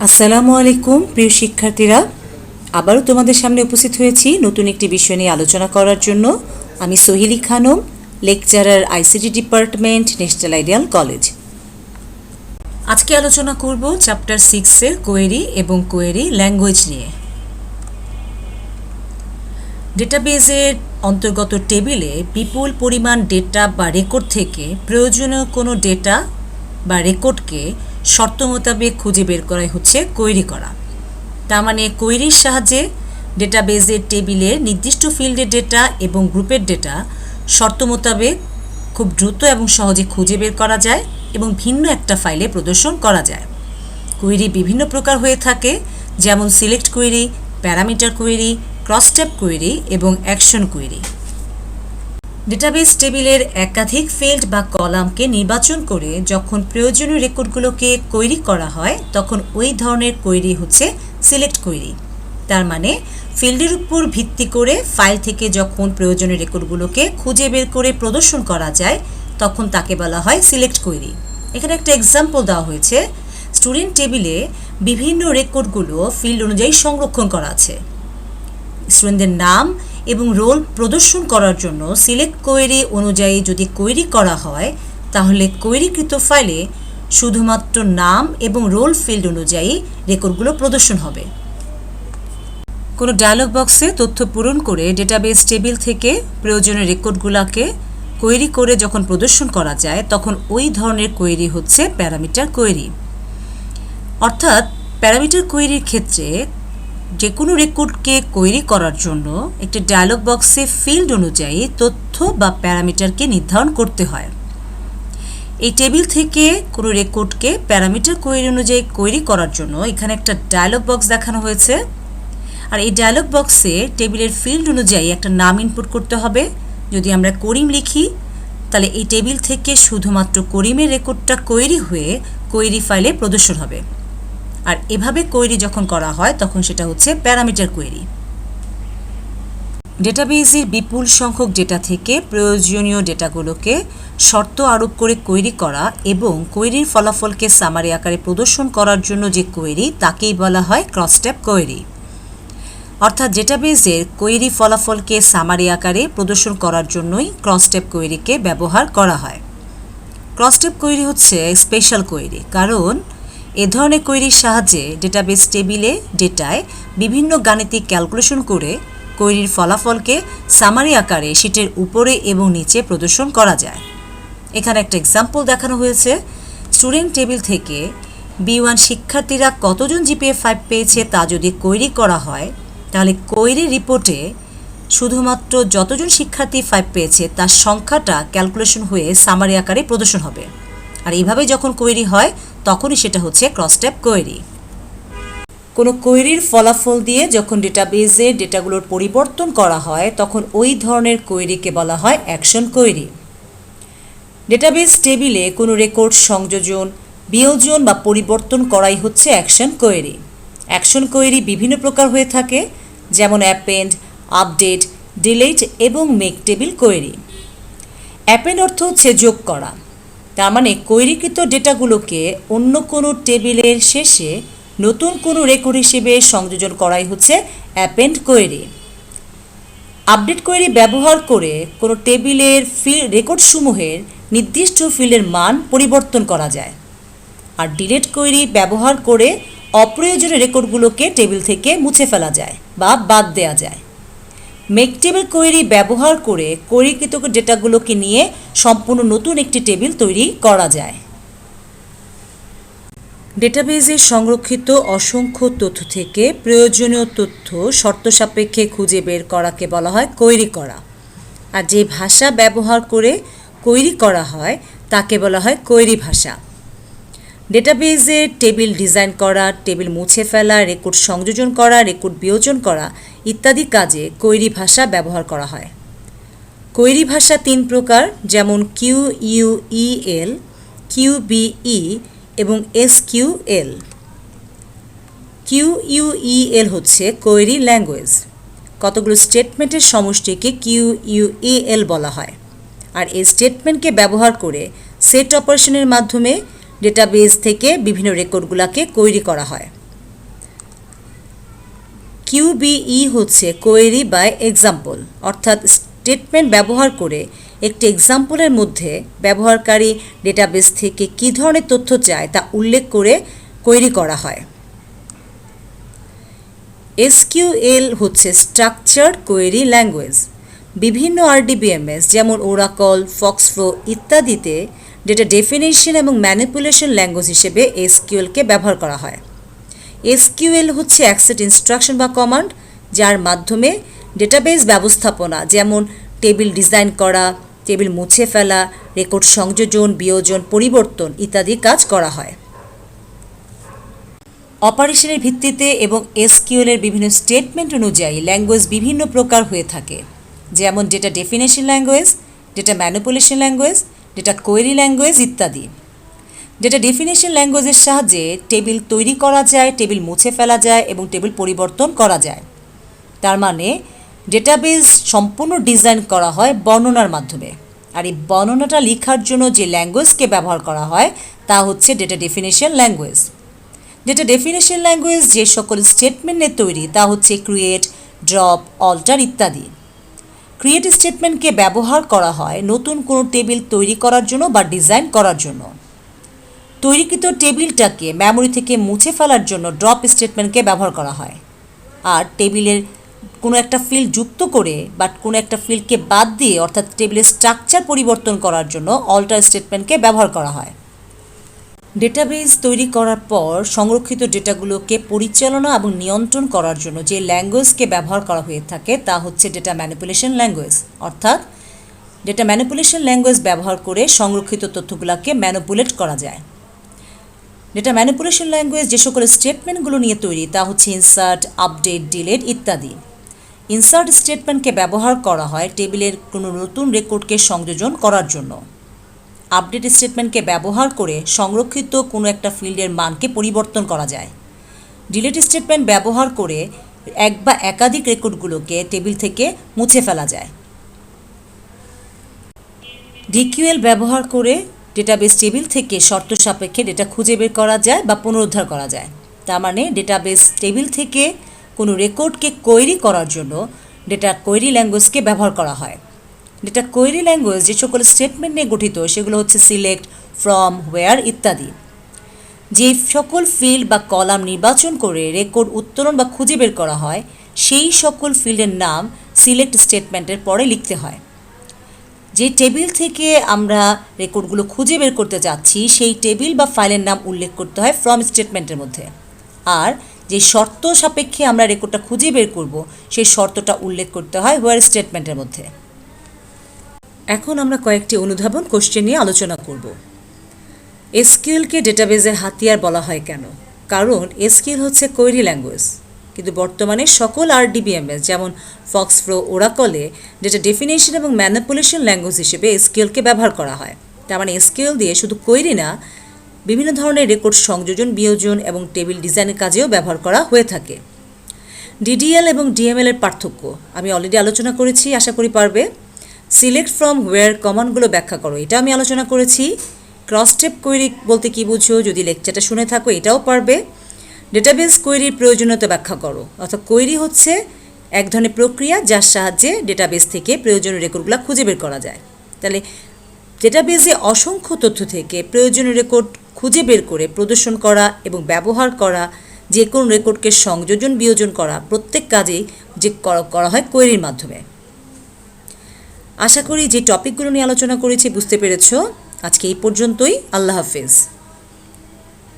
আসসালামু আলাইকুম প্রিয় শিক্ষার্থীরা, আবারও তোমাদের সামনে উপস্থিত হয়েছি নতুন একটি বিষয় নিয়ে আলোচনা করার জন্য। আমি Sohili Khanam, lecturer ICT department, national ideal college. আজকে আলোচনা করব চ্যাপ্টার 6-এর কোয়েরি এবং কোয়েরি ল্যাঙ্গুয়েজ নিয়ে। ডেটাবেজের অন্তর্গত টেবিলে বিপুল পরিমাণ ডেটা বা রেকর্ড থেকে প্রয়োজনীয় কোনো ডেটা বা রেকর্ডকে শর্ত মোতাবেক খুঁজে বের করাই হচ্ছে কোয়েরি করা। তার মানে কোয়েরির সাহায্যে ডেটাবেজের টেবিলের নির্দিষ্ট ফিল্ডের ডেটা এবং গ্রুপের ডেটা শর্ত মোতাবেক খুব দ্রুত এবং সহজে খুঁজে বের করা যায় এবং ভিন্ন একটা ফাইলে প্রদর্শন করা যায়। কোয়েরি বিভিন্ন প্রকার হয়ে থাকে, যেমন select query, parameter query, cross step query এবং অ্যাকশন কোয়েরি। ডেটাবেস টেবিলের একাধিক ফিল্ড বা কলামকে নির্বাচন করে যখন প্রয়োজনীয় রেকর্ডগুলোকে কোয়েরি করা হয় তখন ওই ধরনের কোয়েরি হচ্ছে সিলেক্ট কোয়েরি। তার মানে ফিল্ডের উপর ভিত্তি করে ফাইল থেকে যখন প্রয়োজনীয় রেকর্ডগুলোকে খুঁজে বের করে প্রদর্শন করা যায় তখন তাকে বলা হয় সিলেক্ট কোয়েরি। এখানে একটা এক্সাম্পল দেওয়া হয়েছে। স্টুডেন্ট টেবিলে বিভিন্ন রেকর্ডগুলো ফিল্ড অনুযায়ী সংরক্ষণ করা আছে। স্টুডেন্টদের নাম এবং রোল প্রদর্শন করার জন্য সিলেক্ট কোয়েরি অনুযায়ী যদি কোয়েরি করা হয় তাহলে কোয়েরিকৃত ফাইলে শুধুমাত্র নাম এবং রোল ফিল্ড অনুযায়ী রেকর্ডগুলো প্রদর্শন হবে। কোনো ডায়লগ বক্সে তথ্য পূরণ করে ডেটাবেস টেবিল থেকে প্রয়োজনীয় রেকর্ডগুলোকে কোয়েরি করে যখন প্রদর্শন করা যায় তখন ওই ধরনের কোয়েরি হচ্ছে প্যারামিটার কোয়েরি। অর্থাৎ প্যারামিটার কোয়েরির ক্ষেত্রে যে কোনো রেকর্ডকে কোয়েরি করার জন্য একটি ডায়লগ বক্সে ফিল্ড অনুযায়ী তথ্য বা প্যারামিটারকে নির্ধারণ করতে হয়। এই টেবিল থেকে কোনো রেকর্ডকে প্যারামিটার কোয়েরি অনুযায়ী কোয়েরি করার জন্য এখানে একটা ডায়লগ বক্স দেখানো হয়েছে। আর এই ডায়লগ বক্সে টেবিলের ফিল্ড অনুযায়ী একটা নাম ইনপুট করতে হবে। যদি আমরা করিম লিখি তাহলে এই টেবিল থেকে শুধুমাত্র করিমের রেকর্ডটা কোয়েরি হয়ে কোয়েরি ফাইলে প্রদর্শন হবে। আর এভাবে কোয়েরি যখন করা হয় তখন সেটা হচ্ছে প্যারামিটার কোয়েরি। ডেটাবেজের বিপুল সংখ্যক ডেটা থেকে প্রয়োজনীয় ডেটাগুলোকে শর্ত আরোপ করে কোয়েরি করা এবং কোয়েরির ফলাফলকে সামারি আকারে প্রদর্শন করার জন্য যে কোয়েরি তাকেই বলা হয় ক্রস স্টেপ কোয়েরি। অর্থাৎ ডেটাবেজের কোয়েরি ফলাফলকে সামারি আকারে প্রদর্শন করার জন্যই ক্রস স্টেপ কোয়েরিকে ব্যবহার করা হয়। ক্রস স্টেপ কোয়েরি হচ্ছে স্পেশাল কোয়েরি, কারণ এ ধরনের কোয়েরির সাহায্যে ডেটাবেস টেবিলে ডেটায় বিভিন্ন গাণিতিক ক্যালকুলেশন করে কোয়েরির ফলাফলকে সামারি আকারে শিটের উপরে এবং নিচে প্রদর্শন করা যায়। এখানে একটা এক্সাম্পল দেখানো হয়েছে। স্টুডেন্ট টেবিল থেকে B1 শিক্ষার্থীরা কতজন জিপিএ 5 পেয়েছে তা যদি কোয়েরি করা হয় তাহলে কোয়েরি রিপোর্টে শুধুমাত্র যতজন শিক্ষার্থী 5 পেয়েছে তার সংখ্যাটা ক্যালকুলেশন হয়ে সামারি আকারে প্রদর্শন হবে। আর এইভাবে যখন কোয়েরি হয় তখনই সেটা হচ্ছে ক্রস স্টেপ কোয়েরি। কোনো কোয়েরির ফলাফল দিয়ে যখন ডেটাবেজের ডেটাগুলোর পরিবর্তন করা হয় তখন ওই ধরনের কোয়েরিকে বলা হয় অ্যাকশন কোয়েরি। ডেটাবেজ টেবিলে কোনো রেকর্ড সংযোজন, বিয়োজন বা পরিবর্তন করাই হচ্ছে অ্যাকশন কোয়েরি। অ্যাকশন কোয়েরি বিভিন্ন প্রকার হয়ে থাকে, যেমন অ্যাপেন্ড, আপডেট, ডিলিট এবং মেক টেবিল কোয়েরি। অ্যাপেন্ড অর্থ হচ্ছে যোগ করা। তার মানে কোয়েরিকৃত ডেটাগুলোকে অন্য কোনো টেবিলের শেষে নতুন কোনো রেকর্ড হিসেবে সংযোজন করাই হচ্ছে অ্যাপেন্ড কোয়েরি। আপডেট কোয়েরি ব্যবহার করে কোনো টেবিলের রেকর্ডসমূহের নির্দিষ্ট ফিল্ডের মান পরিবর্তন করা যায়। আর ডিলিট কোয়েরি ব্যবহার করে অপ্রয়োজনীয় রেকর্ডগুলোকে টেবিল থেকে মুছে ফেলা যায় বা বাদ দেওয়া যায়। মেক টেবিল কোয়েরি ব্যবহার করে কোয়েরিকৃত ডেটাগুলোকে নিয়ে সম্পূর্ণ নতুন একটি টেবিল তৈরি করা যায়। ডেটাবেজে সংরক্ষিত অসংখ্য তথ্য থেকে প্রয়োজনীয় তথ্য শর্ত সাপেক্ষে খুঁজে বের করাকে বলা হয় কোয়েরি করা। আর যে ভাষা ব্যবহার করে কোয়েরি করা হয় তাকে বলা হয় কোয়েরি ভাষা। ডেটাবেজে টেবিল ডিজাইন করা, টেবিল মুছে ফেলা, রেকর্ড সংযোজন করা, রেকর্ড বিয়োজন করা ইত্যাদি কাজে কোয়েরি ভাষা ব্যবহার করা হয়। কোয়েরি ভাষা 3 প্রকার, যেমন QUEL, QBE এবং SQL। QUEL হচ্ছে কোয়েরি ল্যাঙ্গুয়েজ। কতগুলো স্টেটমেন্টের সমষ্টিকে QUEL বলা হয়। আর এই স্টেটমেন্টকে ব্যবহার করে সেট অপারেশনের মাধ্যমে ডেটাবেজ থেকে বিভিন্ন রেকর্ডগুলোকে কোয়েরি করা হয়। কিউবিই হচ্ছে কোয়েরি বাই এক্সাম্পল, অর্থাৎ স্টেটমেন্ট ব্যবহার করে একটি এক্সাম্পলের মধ্যে ব্যবহারকারী ডেটাবেস থেকে কী ধরনের তথ্য চায় তা উল্লেখ করে কোয়েরি করা হয়। এসকিউএল হচ্ছে স্ট্রাকচার্ড কোয়েরি ল্যাঙ্গুয়েজ। বিভিন্ন আরডিবিএমএস যেমন ওরাকল, ফক্সফ্লো ইত্যাদিতে ডেটা ডেফিনেশন এবং ম্যানিপুলেশন ল্যাঙ্গুয়েজ হিসেবে এসকিউএলকে ব্যবহার করা হয়। এসকিউএল হচ্ছে এক সেট ইনস্ট্রাকশন বা কমান্ড যার মাধ্যমে ডেটাবেস ব্যবস্থাপনা যেমন টেবিল ডিজাইন করা, টেবিল মুছে ফেলা, রেকর্ড সংযোজন, বিয়োজন, পরিবর্তন ইত্যাদি কাজ করা হয়। অপারেশনের ভিত্তিতে এবং এসকিউএলের বিভিন্ন স্টেটমেন্ট অনুযায়ী ল্যাঙ্গুয়েজ বিভিন্ন প্রকার হয়ে থাকে, যেমন data definition language, data manipulation language, data query language ইত্যাদি। ডেটা ডেফিনেশন ল্যাঙ্গুয়েজের সাহায্যে টেবিল তৈরি করা যায়, টেবিল মুছে ফেলা যায় এবং টেবিল পরিবর্তন করা যায়। তার মানে ডেটাবেস সম্পূর্ণ ডিজাইন করা হয় বর্ণনার মাধ্যমে, আর এই বর্ণনাটা লেখার জন্য যে ল্যাঙ্গুয়েজকে ব্যবহার করা হয় তা হচ্ছে data definition language. Data definition language যে সকল স্টেটমেন্ট নিয়ে তৈরি তা হচ্ছে ক্রিয়েট, ড্রপ, অল্টার ইত্যাদি। ক্রিয়েট স্টেটমেন্টকে ব্যবহার করা হয় নতুন কোনো টেবিল তৈরি করার জন্য বা ডিজাইন করার জন্য। তৈরিকৃত টেবিলটাকে মেমোরি থেকে মুছে ফেলার জন্য ড্রপ স্টেটমেন্টকে ব্যবহার করা হয়। আর টেবিলের কোনো একটা ফিল্ড যুক্ত করে বা কোনো একটা ফিল্ডকে বাদ দিয়ে অর্থাৎ টেবিলের স্ট্রাকচার পরিবর্তন করার জন্য অল্টার স্টেটমেন্টকে ব্যবহার করা হয়। ডেটাবেস তৈরি করার পর সংরক্ষিত ডেটাগুলোকে পরিচালনা এবং নিয়ন্ত্রণ করার জন্য যে ল্যাঙ্গুয়েজকে ব্যবহার করা হয়ে থাকে তা হচ্ছে ডেটা ম্যানিপুলেশন ল্যাঙ্গুয়েজ, অর্থাৎ ডেটা ম্যানিপুলেশন ল্যাঙ্গুয়েজ ব্যবহার করে সংরক্ষিত তথ্যগুলোকে ম্যানিপুলেট করা যায়। ডেটা ম্যানিপুলেশন ল্যাঙ্গুয়েজ যে সকল স্টেটমেন্টগুলো নিয়ে তৈরি তা হচ্ছে ইনসার্ট, আপডেট, ডিলিট ইত্যাদি। ইনসার্ট স্টেটমেন্টকে ব্যবহার করা হয় টেবিলের কোনো নতুন রেকর্ডকে সংযোজন করার জন্য। আপডেট স্টেটমেন্টকে ব্যবহার করে সংরক্ষিত কোনো একটা ফিল্ডের মানকে পরিবর্তন করা যায়। ডিলিট স্টেটমেন্ট ব্যবহার করে এক বা একাধিক রেকর্ডগুলোকে টেবিল থেকে মুছে ফেলা যায়। ডিকিউএল ব্যবহার করে ডেটাবেস টেবিল থেকে শর্ত সাপেক্ষে ডেটা খুঁজে বের করা যায় বা পুনরুদ্ধার করা যায়। তার মানে ডেটাবেস টেবিল থেকে কোনো রেকর্ডকে কোয়েরি করার জন্য ডেটা কোয়েরি ল্যাঙ্গুয়েজকে ব্যবহার করা হয়। ডেটা কোয়েরি ল্যাঙ্গুয়েজ যে সকল স্টেটমেন্ট নিয়ে গঠিত সেগুলো হচ্ছে সিলেক্ট, ফ্রম, হোয়ার ইত্যাদি। যে সকল ফিল্ড বা কলাম নির্বাচন করে রেকর্ড উত্তোলন বা খুঁজে বের করা হয় সেই সকল ফিল্ডের নাম সিলেক্ট স্টেটমেন্টের পরে লিখতে হয়। যে টেবিল থেকে আমরা রেকর্ডগুলো খুঁজে বের করতে যাচ্ছি সেই টেবিল বা ফাইলের নাম উল্লেখ করতে হয় ফ্রম স্টেটমেন্টের মধ্যে, আর যে শর্ত সাপেক্ষে আমরা রেকর্ডটা খুঁজে বের করব সেই শর্তটা উল্লেখ করতে হয় হোয়ার স্টেটমেন্টের মধ্যে। এখন আমরা কয়েকটি অনুধাবন কোশ্চেন নিয়ে আলোচনা করব। এসকিউএলকে ডেটাবেজের হাতিয়ার বলা হয় কেন? কারণ এসকিউএল হচ্ছে কোয়েরি ল্যাঙ্গুয়েজ, কিন্তু বর্তমানে সকল আরডিবিএমএস যেমন ফক্সফ্লো, ওরাকলে ডেটা ডেফিনেশন এবং ম্যানিপুলেশন ল্যাঙ্গুয়েজ হিসেবে এসকিউএলকে ব্যবহার করা হয়। তার মানে এসকিউএল দিয়ে শুধু কোয়েরি না, বিভিন্ন ধরনের রেকর্ড সংযোজন, বিয়োজন এবং টেবিল ডিজাইনের কাজেও ব্যবহার করা হয়ে থাকে। ডিডিএল এবং ডিএমএল এর পার্থক্য আমি অলরেডি আলোচনা করেছি, আশা করি পারবে। সিলেক্ট ফ্রম, হোয়ার কমান্ডগুলো ব্যাখ্যা করো, এটা আমি আলোচনা করেছি। ক্রস স্টেপ কোয়েরি বলতে কী বুঝো যদি লেকচারটা শুনে থাকো এটাও পারবে। ডেটাবেস কোয়েরির প্রয়োজনীয়তা ব্যাখ্যা করো, অর্থাৎ কোয়েরি হচ্ছে এক ধরনের প্রক্রিয়া যার সাহায্যে ডেটাবেস থেকে প্রয়োজনীয় রেকর্ডগুলো খুঁজে বের করা যায়। তাহলে ডেটাবেসে অসংখ্য তথ্য থেকে প্রয়োজনীয় রেকর্ড খুঁজে বের করে প্রদর্শন করা এবং ব্যবহার করা, যে কোনো রেকর্ডকে সংযোজন, বিয়োজন করা, প্রত্যেক কাজেই যে করা হয় কোয়েরির মাধ্যমে। আশা করি যে টপিকগুলো নিয়ে আলোচনা করেছি বুঝতে পেরেছ। আজকে এই পর্যন্তই। আল্লাহ হাফেজ।